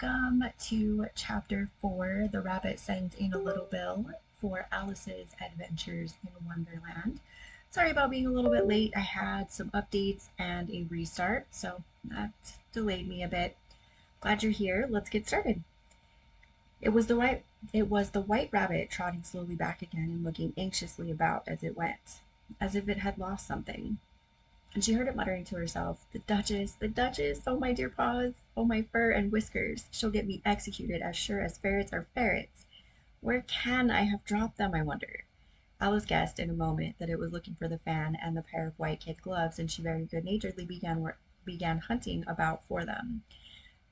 welcome to Chapter 4, The Rabbit Sends in a Little Bill for Alice's Adventures in Wonderland. Sorry about being a little bit late. I had some updates and a restart, so that delayed me a bit. Glad you're here. Let's get started. It was the white rabbit trotting slowly back again and looking anxiously about as it went, as if it had lost something. And she heard it muttering to herself, the Duchess, oh my dear paws, oh my fur and whiskers, she'll get me executed as sure as ferrets are ferrets. Where can I have dropped them, I wonder? Alice guessed in a moment that it was looking for the fan and the pair of white kid gloves, and she very good-naturedly began hunting about for them.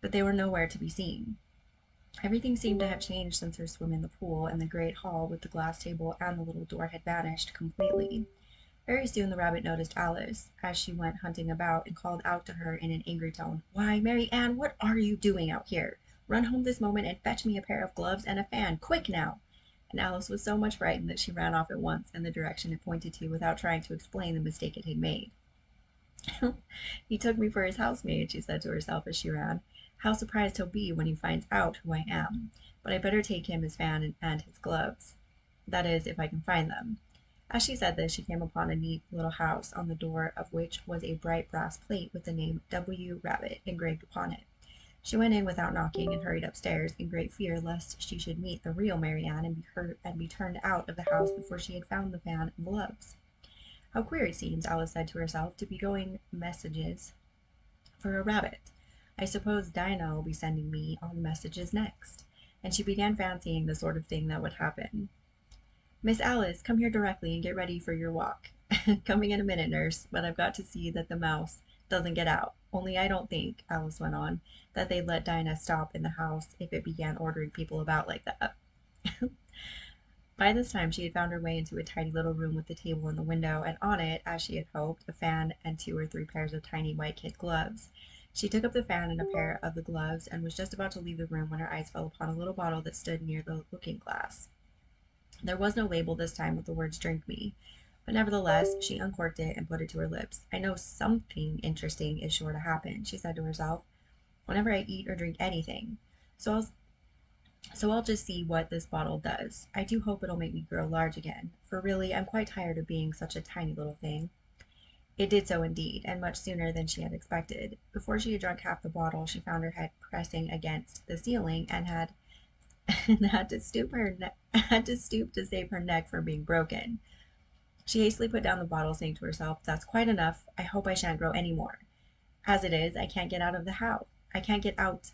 But they were nowhere to be seen. Everything seemed to have changed since her swim in the pool, and the great hall with the glass table and the little door had vanished completely. Very soon the rabbit noticed Alice as she went hunting about, and called out to her in an angry tone, "Why, Mary Ann, what are you doing out here? Run home this moment and fetch me a pair of gloves and a fan, quick now!" And Alice was so much frightened that she ran off at once in the direction it pointed to, without trying to explain the mistake it had made. "He took me for his housemaid," she said to herself as she ran. "How surprised he'll be when he finds out who I am. But I better take him his fan and his gloves. That is, if I can find them." As she said this, she came upon a neat little house, on the door of which was a bright brass plate with the name W. Rabbit engraved upon it. She went in without knocking, and hurried upstairs, in great fear lest she should meet the real Mary Ann and be turned out of the house before she had found the fan and gloves. "How queer it seems," Alice said to herself, "to be going messages for a rabbit. I suppose Dinah'll be sending me on messages next." And she began fancying the sort of thing that would happen. "Miss Alice, come here directly and get ready for your walk." "Coming in a minute, nurse, but I've got to see that the mouse doesn't get out. Only I don't think," Alice went on, "that they'd let Dinah stop in the house if it began ordering people about like that." By this time she had found her way into a tidy little room with the table and the window, and on it, as she had hoped, a fan and 2 or 3 pairs of tiny white kid gloves. She took up the fan and a pair of the gloves, and was just about to leave the room when her eyes fell upon a little bottle that stood near the looking-glass. There was no label this time with the words "Drink me," but nevertheless she uncorked it and put it to her lips. "I know something interesting is sure to happen," she said to herself, "whenever I eat or drink anything. So I'll just see what this bottle does. I do hope it'll make me grow large again, for really I'm quite tired of being such a tiny little thing." It did so indeed, and much sooner than she had expected. Before she had drunk half the bottle, she found her head pressing against the ceiling, and had to stoop to save her neck from being broken. She hastily put down the bottle, saying to herself, "That's quite enough. I hope I shan't grow any more. As it is, I can't get out of the house. I can't get out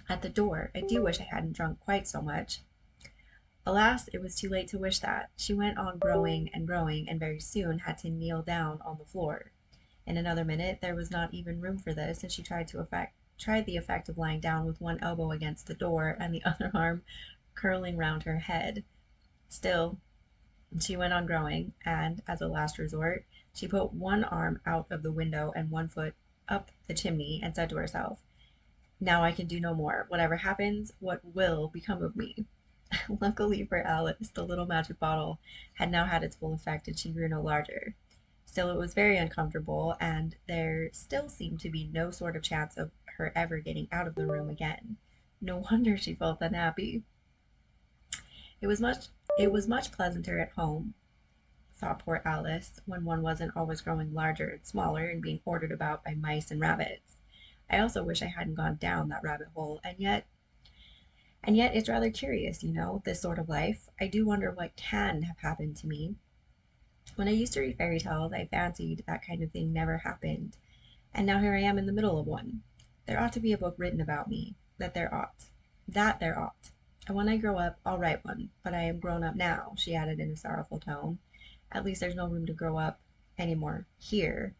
at the door. I do wish I hadn't drunk quite so much." Alas, it was too late to wish that. She went on growing, and very soon had to kneel down on the floor. In another minute there was not even room for this, and she tried the effect of lying down with one elbow against the door and the other arm curling round her head. Still she went on growing, and, as a last resort, she put one arm out of the window and one foot up the chimney, and said to herself, "Now I can do no more. Whatever happens, what will become of me?" Luckily for Alice, the little magic bottle had now had its full effect, and she grew no larger. Still it was very uncomfortable, and there still seemed to be no sort of chance of her ever getting out of the room again. No wonder she felt unhappy. It was much pleasanter at home, thought poor Alice, when one wasn't always growing larger and smaller, and being ordered about by mice and rabbits. I also wish I hadn't gone down that rabbit hole, and yet it's rather curious, this sort of life. I do wonder what can have happened to me. When I used to read fairy tales, I fancied that kind of thing never happened, and now here I am in the middle of one. There ought to be a book written about me. That there ought. And when I grow up, I'll write one. But I am grown up now," she added in a sorrowful tone. "At least there's no room to grow up any more here."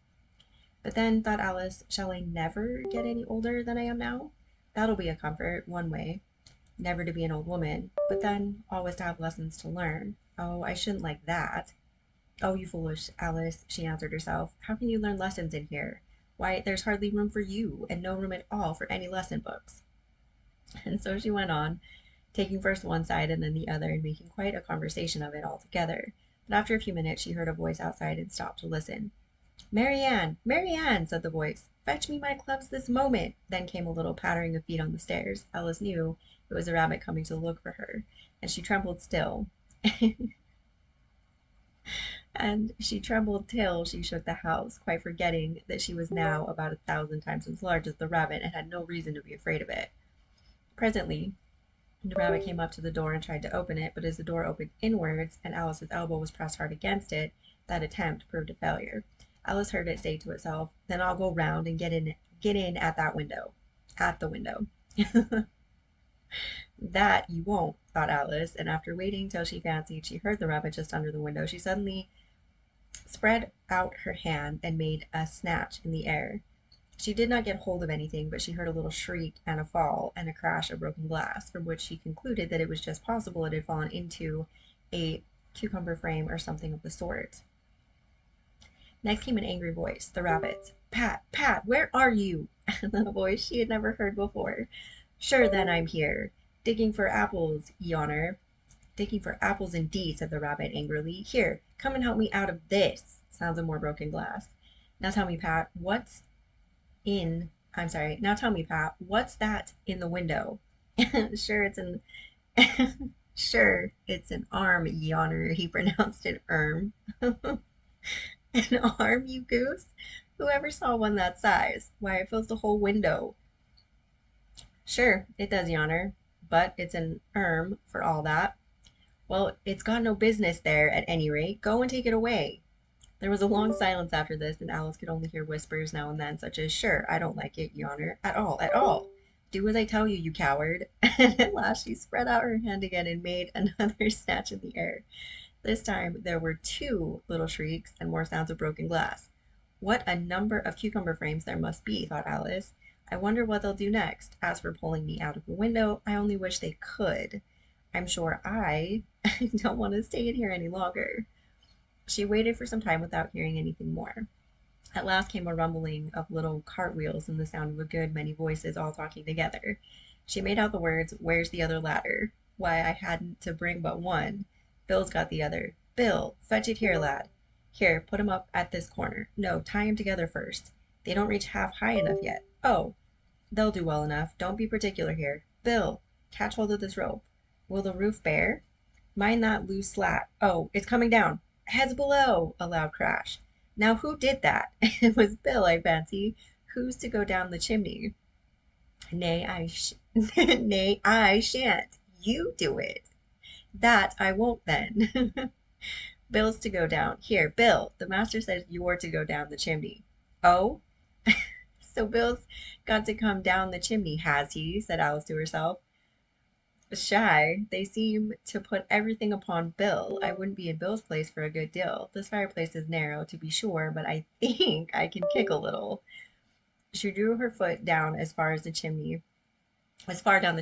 But then, thought Alice, shall I never get any older than I am now? That'll be a comfort, one way. Never to be an old woman, but then always to have lessons to learn. Oh, I shouldn't like that. "Oh, you foolish Alice," she answered herself. "How can you learn lessons in here? Why, there's hardly room for you, and no room at all for any lesson books." And so she went on, taking first one side and then the other, and making quite a conversation of it altogether. But after a few minutes she heard a voice outside, and stopped to listen. "Mary Ann! Mary Ann!" said the voice. Fetch me my clubs this moment. Then came a little pattering of feet on the stairs. Alice knew it was a rabbit coming to look for her, and she trembled still. And she trembled till she shook the house, quite forgetting that she was now about 1,000 times as large as the rabbit and had no reason to be afraid of it. Presently, the rabbit came up to the door and tried to open it, but as the door opened inwards and Alice's elbow was pressed hard against it, that attempt proved a failure. Alice heard it say to itself, "Then I'll go round and get in at that window. At the window." That you won't, thought Alice, and after waiting till she fancied she heard the rabbit just under the window, she suddenly spread out her hand and made a snatch in the air. She did not get hold of anything, but she heard a little shriek and a fall and a crash of broken glass, from which she concluded that it was just possible it had fallen into a cucumber frame or something of the sort. Next came an angry voice, the rabbit's. "Pat, Pat, where are you?" A voice she had never heard before. "Sure then I'm here, digging for apples, ye honor." "Digging for apples indeed," said the rabbit angrily. "Here, come and help me out of this." Sounds of more broken glass. Now tell me, Pat, now tell me, Pat, what's that in the window?" Sure, it's an sure, it's an arm, ye honor. He pronounced it An arm, you goose? Who ever saw one that size? Why, it fills the whole window. Sure, it does, ye honor, but it's an for all that. Well, it's got no business there, at any rate. Go and take it away. There was a long silence after this, and Alice could only hear whispers now and then, such as, "Sure, I don't like it, your honor, at all, at all. Do as I tell you, you coward." And at last she spread out her hand again and made another snatch in the air. This time there were two little shrieks and more sounds of broken glass. "What a number of cucumber frames there must be," thought Alice. "I wonder what they'll do next. As for pulling me out of the window, I only wish they could. I'm sure I don't want to stay in here any longer." She waited for some time without hearing anything more. At last came a rumbling of little cartwheels and the sound of a good many voices all talking together. She made out the words, "Where's the other ladder? Why, I hadn't to bring but one. Bill's got the other. Bill, fetch it here, lad. Here, put 'em up at this corner. No, tie 'em together first. They don't reach half high enough yet. Oh, they'll do well enough. Don't be particular here. Bill, catch hold of this rope. Will the roof bear? Mind that loose slat. Oh, it's coming down. Heads below!" A loud crash. "Now who did that?" "It was Bill, I fancy. Who's to go down the chimney?" "Nay, nay, I shan't. You do it." "That I won't then." "Bill's to go down. Here, Bill, the master says you're to go down the chimney." "Oh, so Bill's got to come down the chimney, has he?" said Alice to herself. "Shy, they seem to put everything upon Bill. I wouldn't be in Bill's place for a good deal. This fireplace is narrow, to be sure, but I think I can kick a little." She drew her foot down as far down the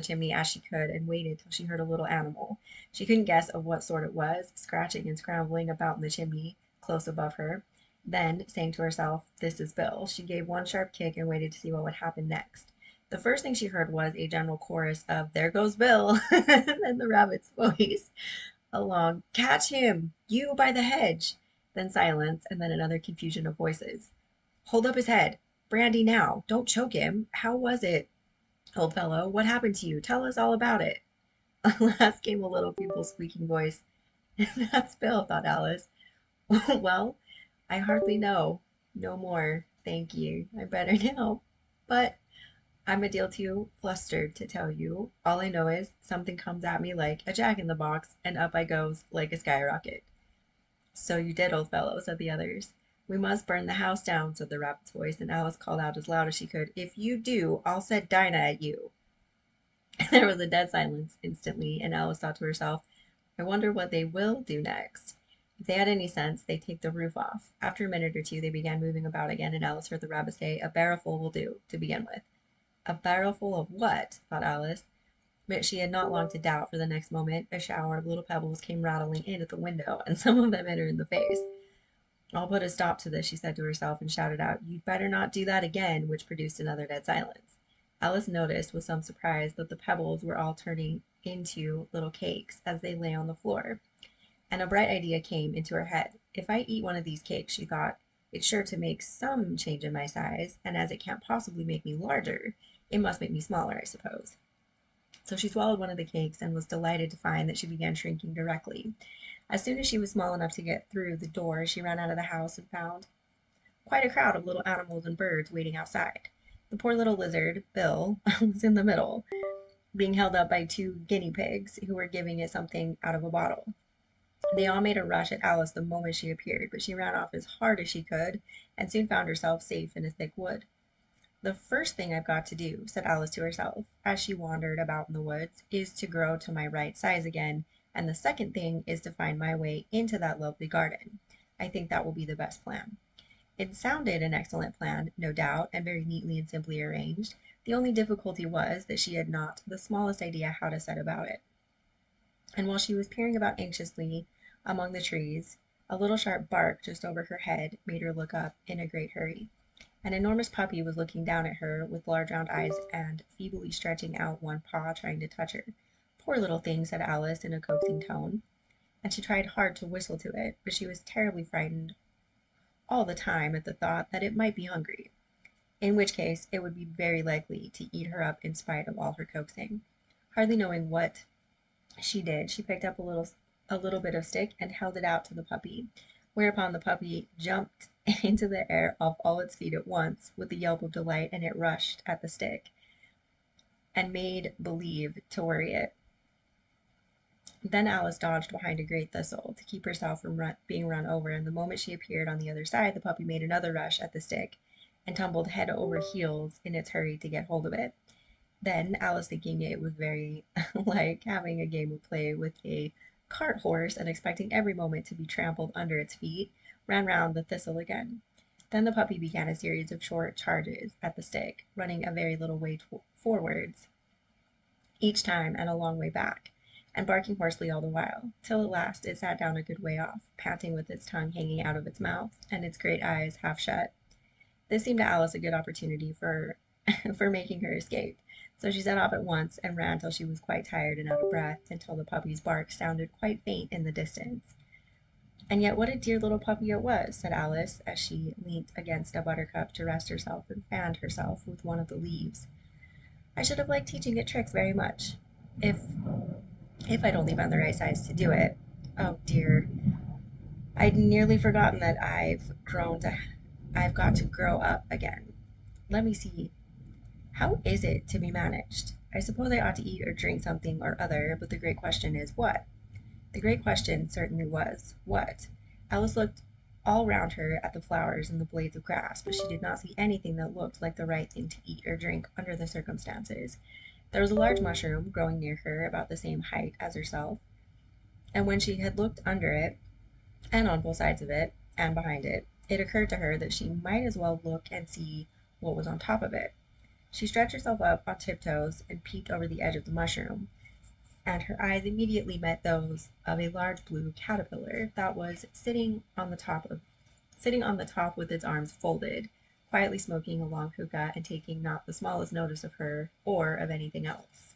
chimney as she could, and waited till she heard a little animal, she couldn't guess of what sort it was, scratching and scrambling about in the chimney close above her. Then, saying to herself, "This is Bill," she gave one sharp kick and waited to see what would happen next. The first thing she heard was a general chorus of "There goes Bill," and then the rabbit's voice, a long "Catch him, you by the hedge," then silence, and then another confusion of voices. "Hold up his head. Brandy now. Don't choke him. How was it, old fellow? What happened to you? Tell us all about it." At last came a little feeble squeaking voice. "That's Bill," thought Alice. "Well, I hardly know. No more, thank ye. I'm better now. But I'm a deal too flustered to tell you. All I know is something comes at me like a jack-in-the-box, and up I goes like a skyrocket." "So you did, old fellow," said the others. "We must burn the house down," said the rabbit's voice, and Alice called out as loud as she could, "If you do, I'll set Dinah at you." There was a dead silence instantly, and Alice thought to herself, "I wonder what they will do next. If they had any sense, they'd take the roof off." After a minute or two they began moving about again, and Alice heard the rabbit say, "A barrowful will do, to begin with." A barrowful of what? thought Alice. But she had not long to doubt, for the next moment a shower of little pebbles came rattling in at the window, and some of them hit her in the face. "I'll put a stop to this," she said to herself, and shouted out, "You'd better not do that again," which produced another dead silence. Alice noticed with some surprise that the pebbles were all turning into little cakes as they lay on the floor, and a bright idea came into her head. "If I eat one of these cakes," she thought, It's sure to make some change in my size, and as it can't possibly make me larger, it must make me smaller, I suppose. So she swallowed one of the cakes and was delighted to find that she began shrinking directly. As soon as she was small enough to get through the door, she ran out of the house and found quite a crowd of little animals and birds waiting outside. The poor little lizard, Bill, was in the middle, being held up by two guinea pigs who were giving it something out of a bottle. They all made a rush at Alice the moment she appeared, but she ran off as hard as she could and soon found herself safe in a thick wood. "The first thing I've got to do," said Alice to herself, as she wandered about in the woods, "is to grow to my right size again, and the second thing is to find my way into that lovely garden. I think that will be the best plan." It sounded an excellent plan, no doubt, and very neatly and simply arranged. The only difficulty was that she had not the smallest idea how to set about it. And while she was peering about anxiously among the trees, a little sharp bark just over her head made her look up in a great hurry. An enormous puppy was looking down at her with large round eyes and feebly stretching out one paw trying to touch her. "Poor little thing," said Alice in a coaxing tone, and she tried hard to whistle to it, but she was terribly frightened all the time at the thought that it might be hungry, in which case it would be very likely to eat her up in spite of all her coaxing. Hardly knowing what she did, she picked up a little bit of stick and held it out to the puppy, whereupon the puppy jumped into the air off all its feet at once with a yelp of delight, and it rushed at the stick and made believe to worry it. Then Alice dodged behind a great thistle to keep herself from being run over, and the moment she appeared on the other side, the puppy made another rush at the stick and tumbled head over heels in its hurry to get hold of it. Then Alice, thinking it was very like having a game of play with a cart horse and expecting every moment to be trampled under its feet, ran round the thistle again. Then the puppy began a series of short charges at the stick, running a very little way forwards each time and a long way back, and barking hoarsely all the while, till at last it sat down a good way off, panting with its tongue hanging out of its mouth, and its great eyes half shut. This seemed to Alice a good opportunity for for making her escape, so she set off at once and ran till she was quite tired and out of breath, until the puppy's bark sounded quite faint in the distance. "And yet what a dear little puppy it was," said Alice, as she leant against a buttercup to rest herself and fanned herself with one of the leaves. "I should have liked teaching it tricks very much, if I'd only been the right size to do it. Oh dear, I'd nearly forgotten that I've got to grow up again. Let me see. How is it to be managed? I suppose I ought to eat or drink something or other, but the great question is what?" The great question certainly was what. Alice looked all round her at the flowers and the blades of grass, but she did not see anything that looked like the right thing to eat or drink under the circumstances. There was a large mushroom growing near her about the same height as herself, and when she had looked under it, and on both sides of it, and behind it, it occurred to her that she might as well look and see what was on top of it. She stretched herself up on tiptoes and peeped over the edge of the mushroom, and her eyes immediately met those of a large blue caterpillar that was sitting on the top with its arms folded, quietly smoking a long hookah and taking not the smallest notice of her or of anything else.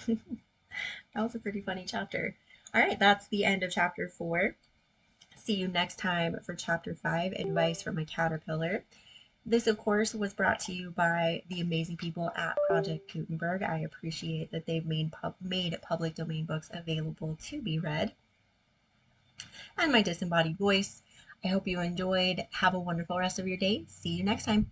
That was a pretty funny chapter. All right, that's the end of chapter 4. See you next time for chapter 5, Advice from a Caterpillar. This, of course, was brought to you by the amazing people at Project Gutenberg. I appreciate that they've made public domain books available to be read. And my disembodied voice. I hope you enjoyed. Have a wonderful rest of your day. See you next time.